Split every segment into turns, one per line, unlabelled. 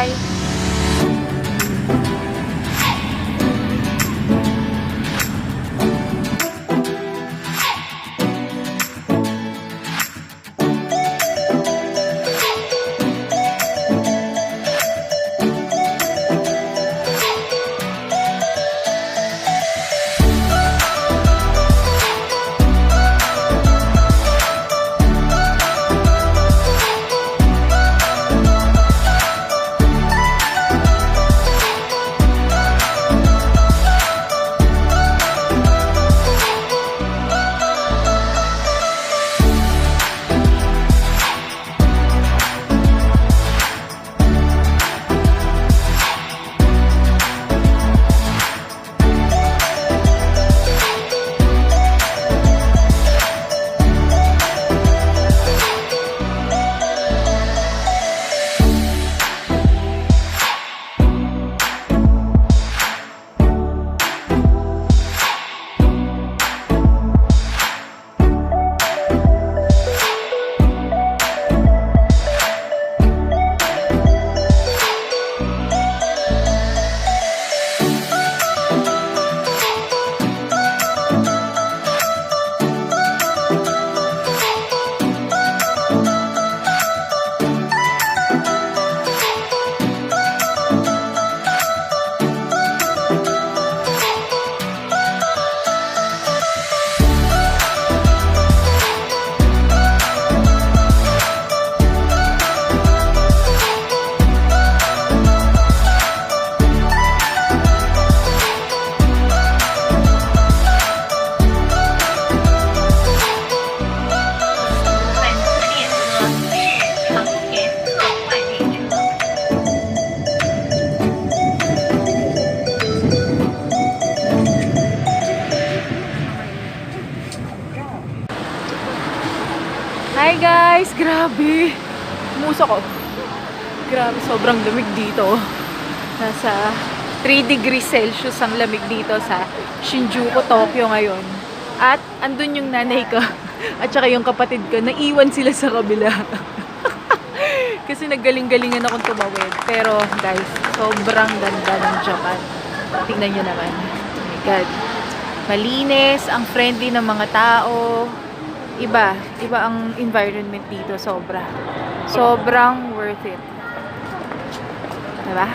Bye! Hi guys! Grabe! Umuso ko. Grabe, sobrang lamig dito. Nasa 3 degrees Celsius ang lamig dito sa Shinjuku, Tokyo ngayon. At andun yung nanay ko at saka yung kapatid ko. Naiwan sila sa kabila. Kasi naggaling-galingan akong tumawid. Pero guys, sobrang ganda ng Japan. Tingnan nyo naman. Oh my God. Malinis, ang friendly ng mga tao. Iba ang environment dito, sobra. Sobrang worth it. Diba?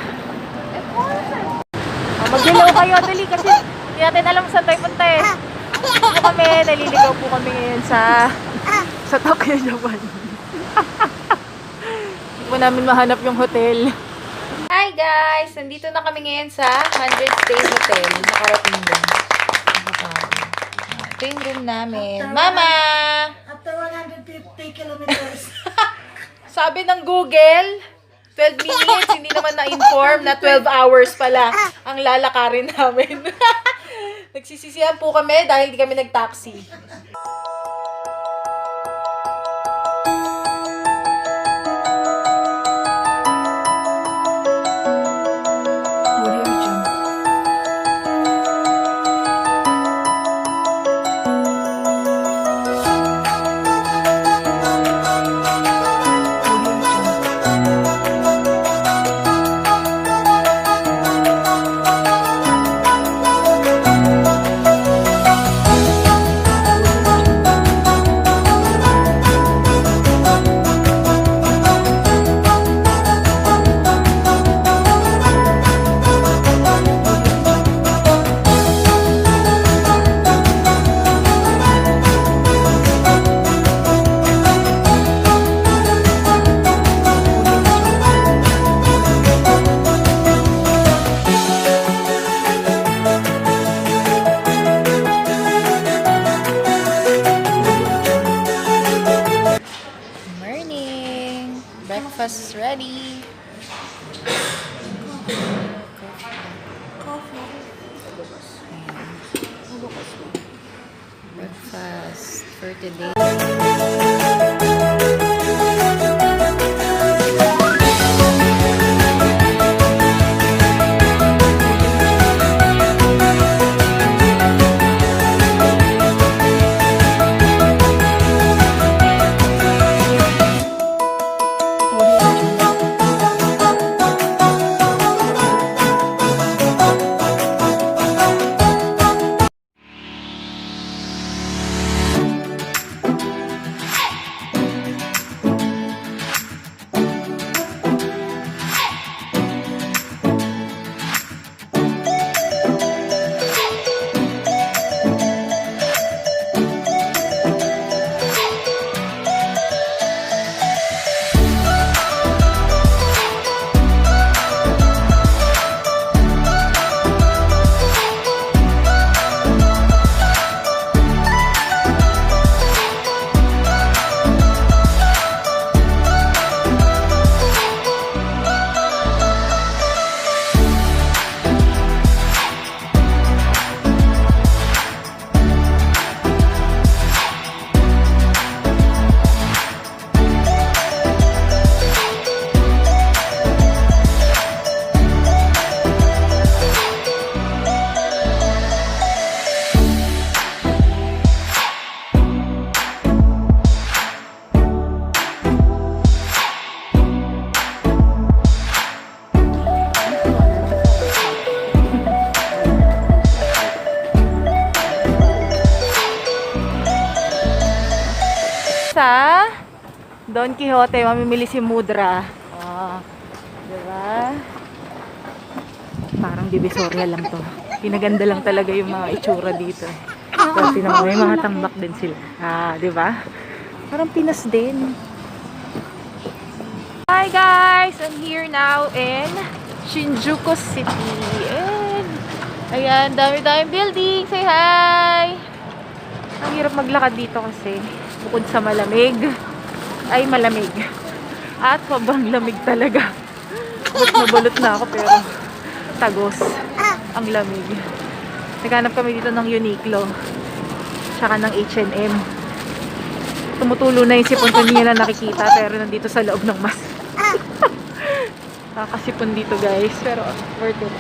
Mag-hello kayo, dali, kasi hindi natin alam saan tayo punta eh. Naliligaw po kami ngayon sa Tokyo, Japan. Hindi po namin mahanap yung hotel. Hi guys! Nandito na kami ngayon sa 100 Stay Hotel. Nakarating din. Ito yung room namin. Mama!
After 150 kilometers.
Sabi ng Google, 12 minutes, hindi naman na-inform na 12 hours pala ang lalakarin namin. Nagsisisihan po kami dahil hindi kami nag-taxi. Breakfast is ready.
Coffee.
Breakfast for today. Don Quixote, mamimili si Mudra. Oh, diba? Parang Divisoria lang to. Pinaganda lang talaga yung mga itsura dito. Pero tinamo, may mga tambak din sila. Ah, diba? Parang Pinas din. Hi guys! I'm here now in Shinjuku City. And, ayan, dami-dami building. Say hi! Ang hirap maglakad dito kasi bukod sa malamig, ay malamig. At sobrang lamig talaga. Nabalot na ako pero tagos ang lamig. Naghanap kami dito ng Uniqlo tsaka ng H&M. Tumutulo na yung sipon ko, hindi nila nakikita pero nandito sa loob ng mask. Nakakasipon dito guys pero worth it.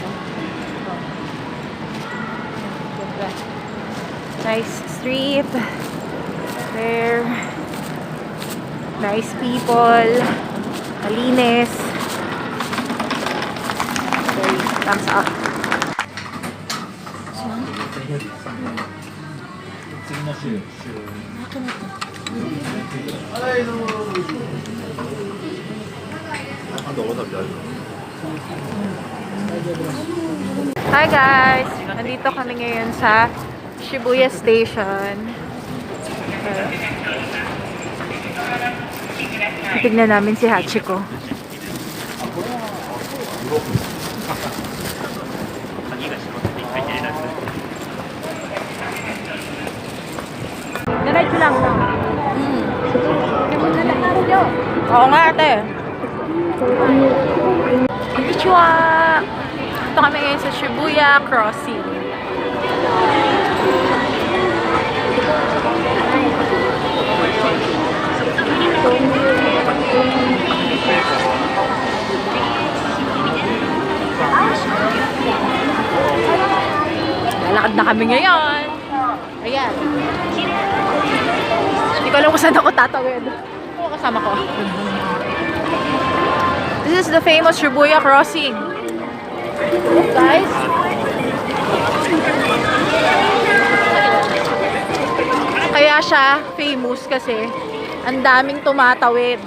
Nice street there, nice people, malinis. Okay, thumbs up. Hi guys! Nandito kami ngayon sa Shibuya Station. Tignan namin si Hachiko. Diretso lang. Oo nga ate. Konnichiwa! Ito kami ngayon sa Shibuya Crossing. Lalakad na kami ngayon. Ayan. Hindi ko alam kung saan ako tatawid. Oo, kasama ko. This is the famous Shibuya Crossing. Guys. Kaya siya famous kasi ang daming tumatawid.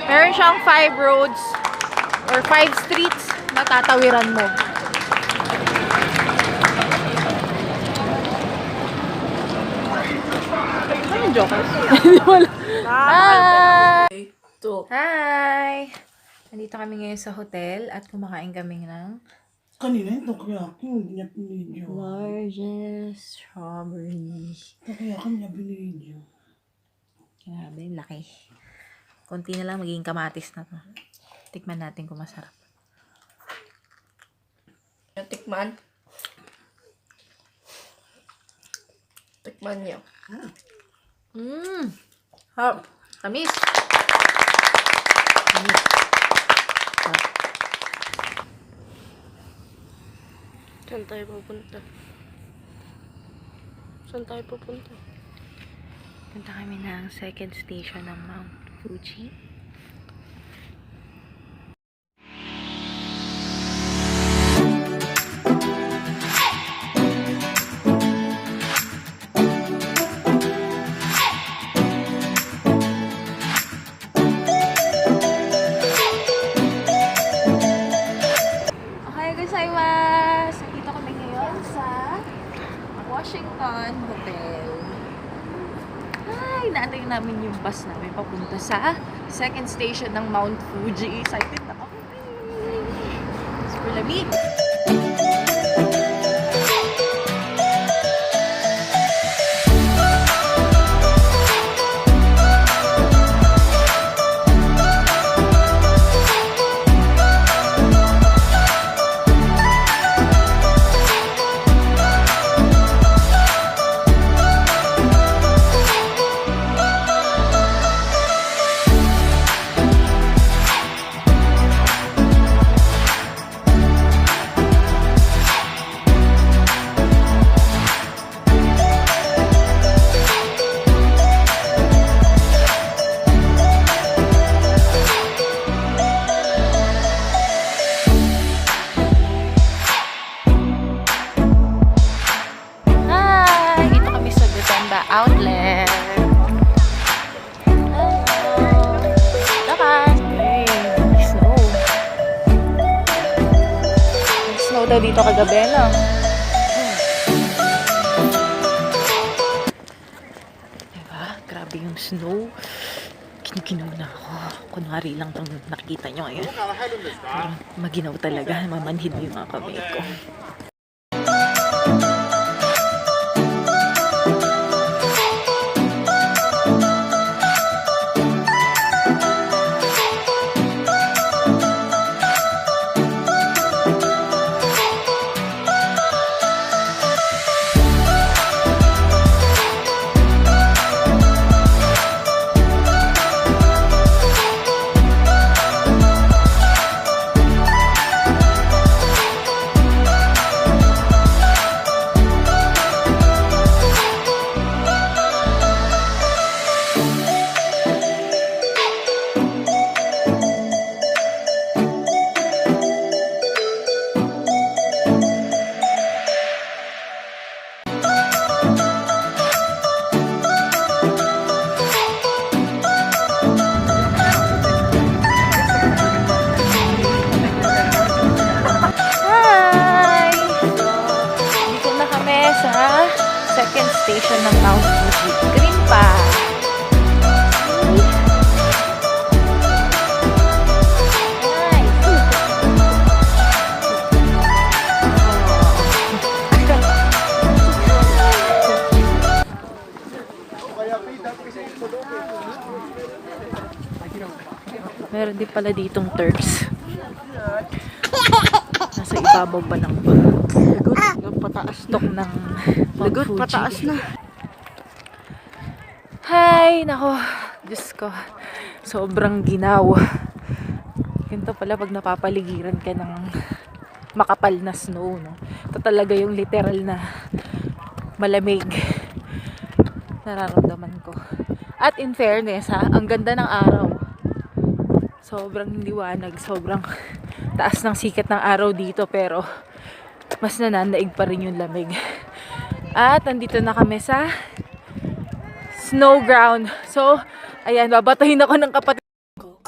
Meron siyang 5 roads or 5 streets na tatawiran mo. Anong jokers? Hindi wala. Hi! Hi! Nandito kami ngayon sa hotel at kumakain kami ng
Kanina ito kaya akin, niya binidyo.
largest strawberry.
Ito kaya akin niya binidyo.
Grabe, laki. Konti na lang magiging kamatis na to. Tikman natin kung masarap.
Tikman. Tikman niyo.
Hop. Tamis. Tamis.
Saan tayo pupunta? Saan tayo pupunta?
Punta kami ng second station ng Mount Fuji. Okay, gozaimasu! Nandito kami ngayon sa Washington Hotel. Ay, naantay namin yung bus namin papunta sa second station ng Mount Fuji. Excited na kami. Super lamig. daw dito kagabi, no? Diba? Grabe yung snow. Kinuginaw na ako. Kunwari lang itong nakikita nyo ngayon. Maginaw talaga. Mamanhid yung mga kamay ko. Hi! So, dito na kami sa second station ng Mount Fuji. Green pa! Meron din pala ditong Turks. Nasa ibabaw pa ng stock ng Mount Fuji.
Pataas na.
Hi! Nako, Diyos ko. Sobrang ginaw. Ganito pala pag napapaligiran ka ng makapal na snow, no? Ito talaga yung literal na malamig. Nararamdaman ko. At in fairness, ha, ang ganda ng araw. Sobrang liwanag, sobrang taas ng sikat ng araw dito, pero mas nananaig pa rin yung lamig. At andito na kami sa snow ground. So, ayan, babatahin ako ng kapatid ko.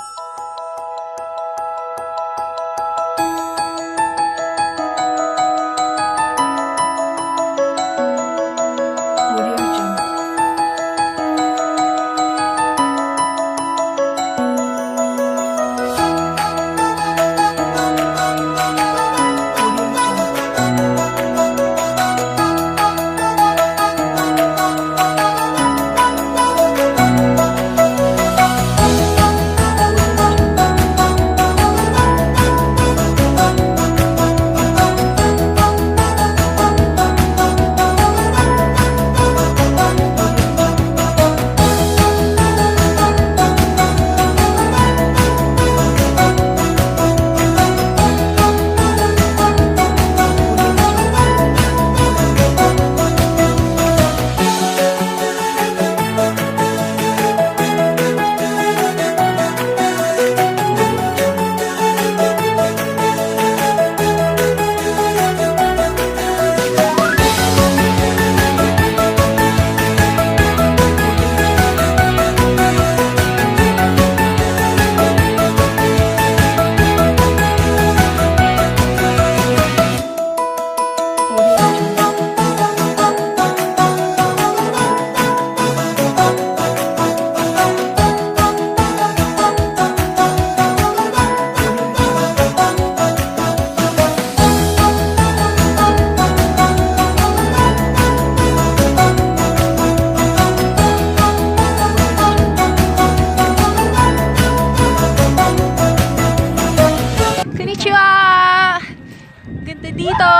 dito.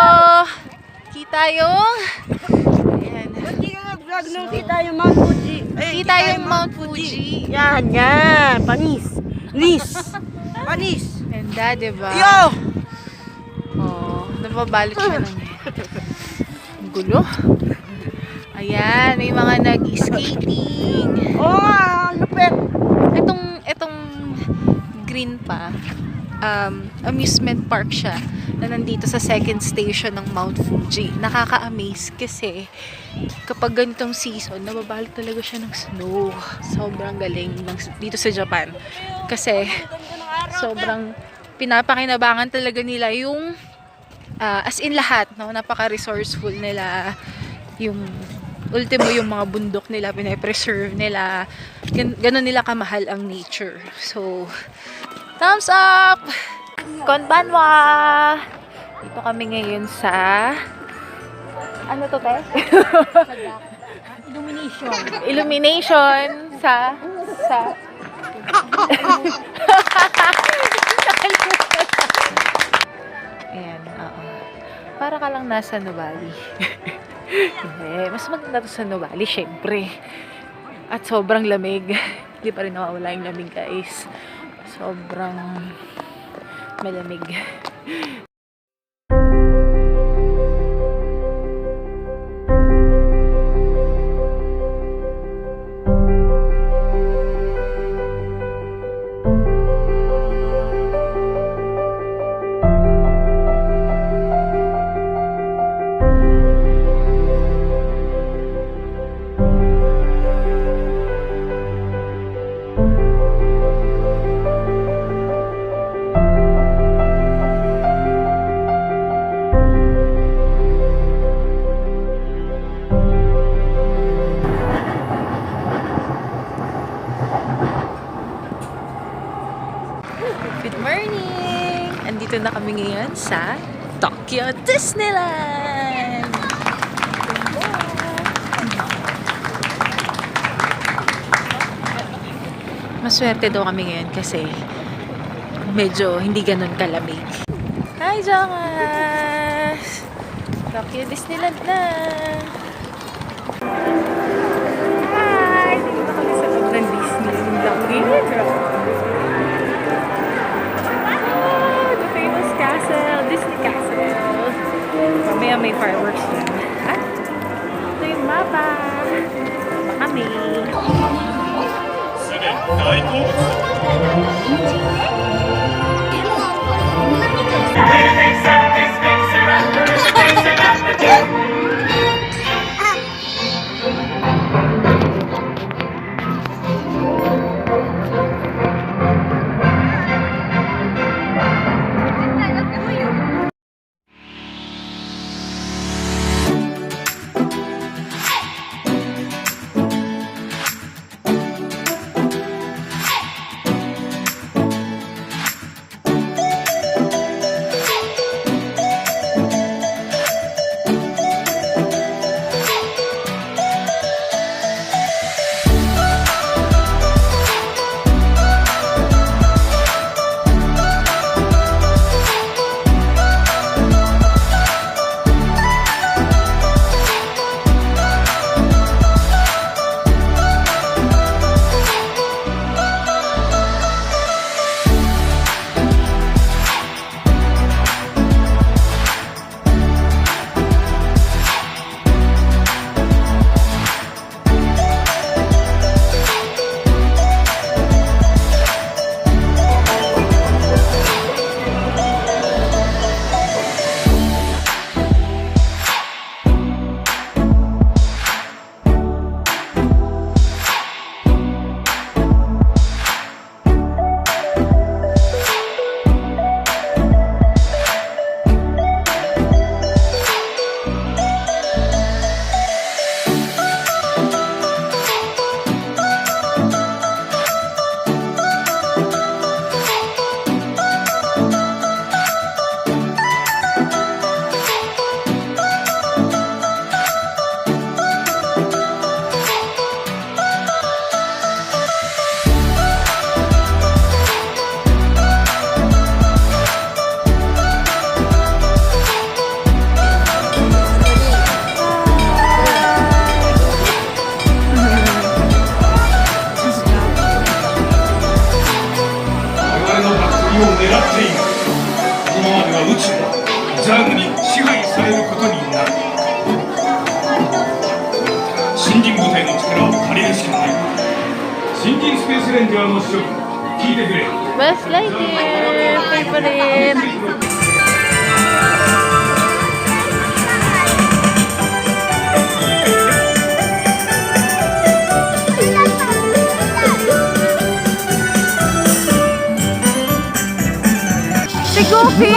Kita yung... Ayan.
Hindi ka nag-vlog nung kita yung Mount Fuji.
Kita yung Mount Fuji.
Yan, yan. Panis. Nis. Panis.
Ganda, diba?
Yo!
Oh, nababalot siya ng... Ang gulo. Ayan, may mga nag-skating.
Oo nga, lupit.
Itong green pa, amusement park siya na nandito sa second station ng Mount Fuji. Nakaka-amaze kasi kapag ganitong season, nababalot talaga siya ng snow. Sobrang galing dito sa Japan. Kasi sobrang pinapakinabangan talaga nila yung as in lahat, no? Napaka-resourceful nila. Yung ultimo yung mga bundok nila, pinapreserve nila. Ganon nila kamahal ang nature. So, thumbs up! Konbanwa! Dito kami ngayon sa... Ano to, te?
Illumination.
Illumination sa... Ayan, oo. Para ka lang nasa Nuvali. Hindi, mas maganda to sa Nuvali, syempre. At sobrang lamig. Hindi pa rin nawawala yung lamig, guys. Sobrang malamig. Good morning! Andito na kami ngayon sa Tokyo Disneyland! Maswerte daw kami ngayon kasi medyo hindi ganun kalamig. Hi, Jangas! Tokyo Disneyland na! Hi! Dito na kami sa loob ng Disney. The famous castle, Disney Castle. Mamaya may fireworks yun. Ah, ito yung mapa. Mapa kami. Buzz Lightyear, favorite. Si Goofy?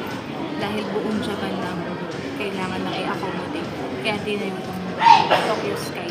dahil buong Japan lang kailangan na i-accommodate. Kaya tinayo itong Tokyo Sky.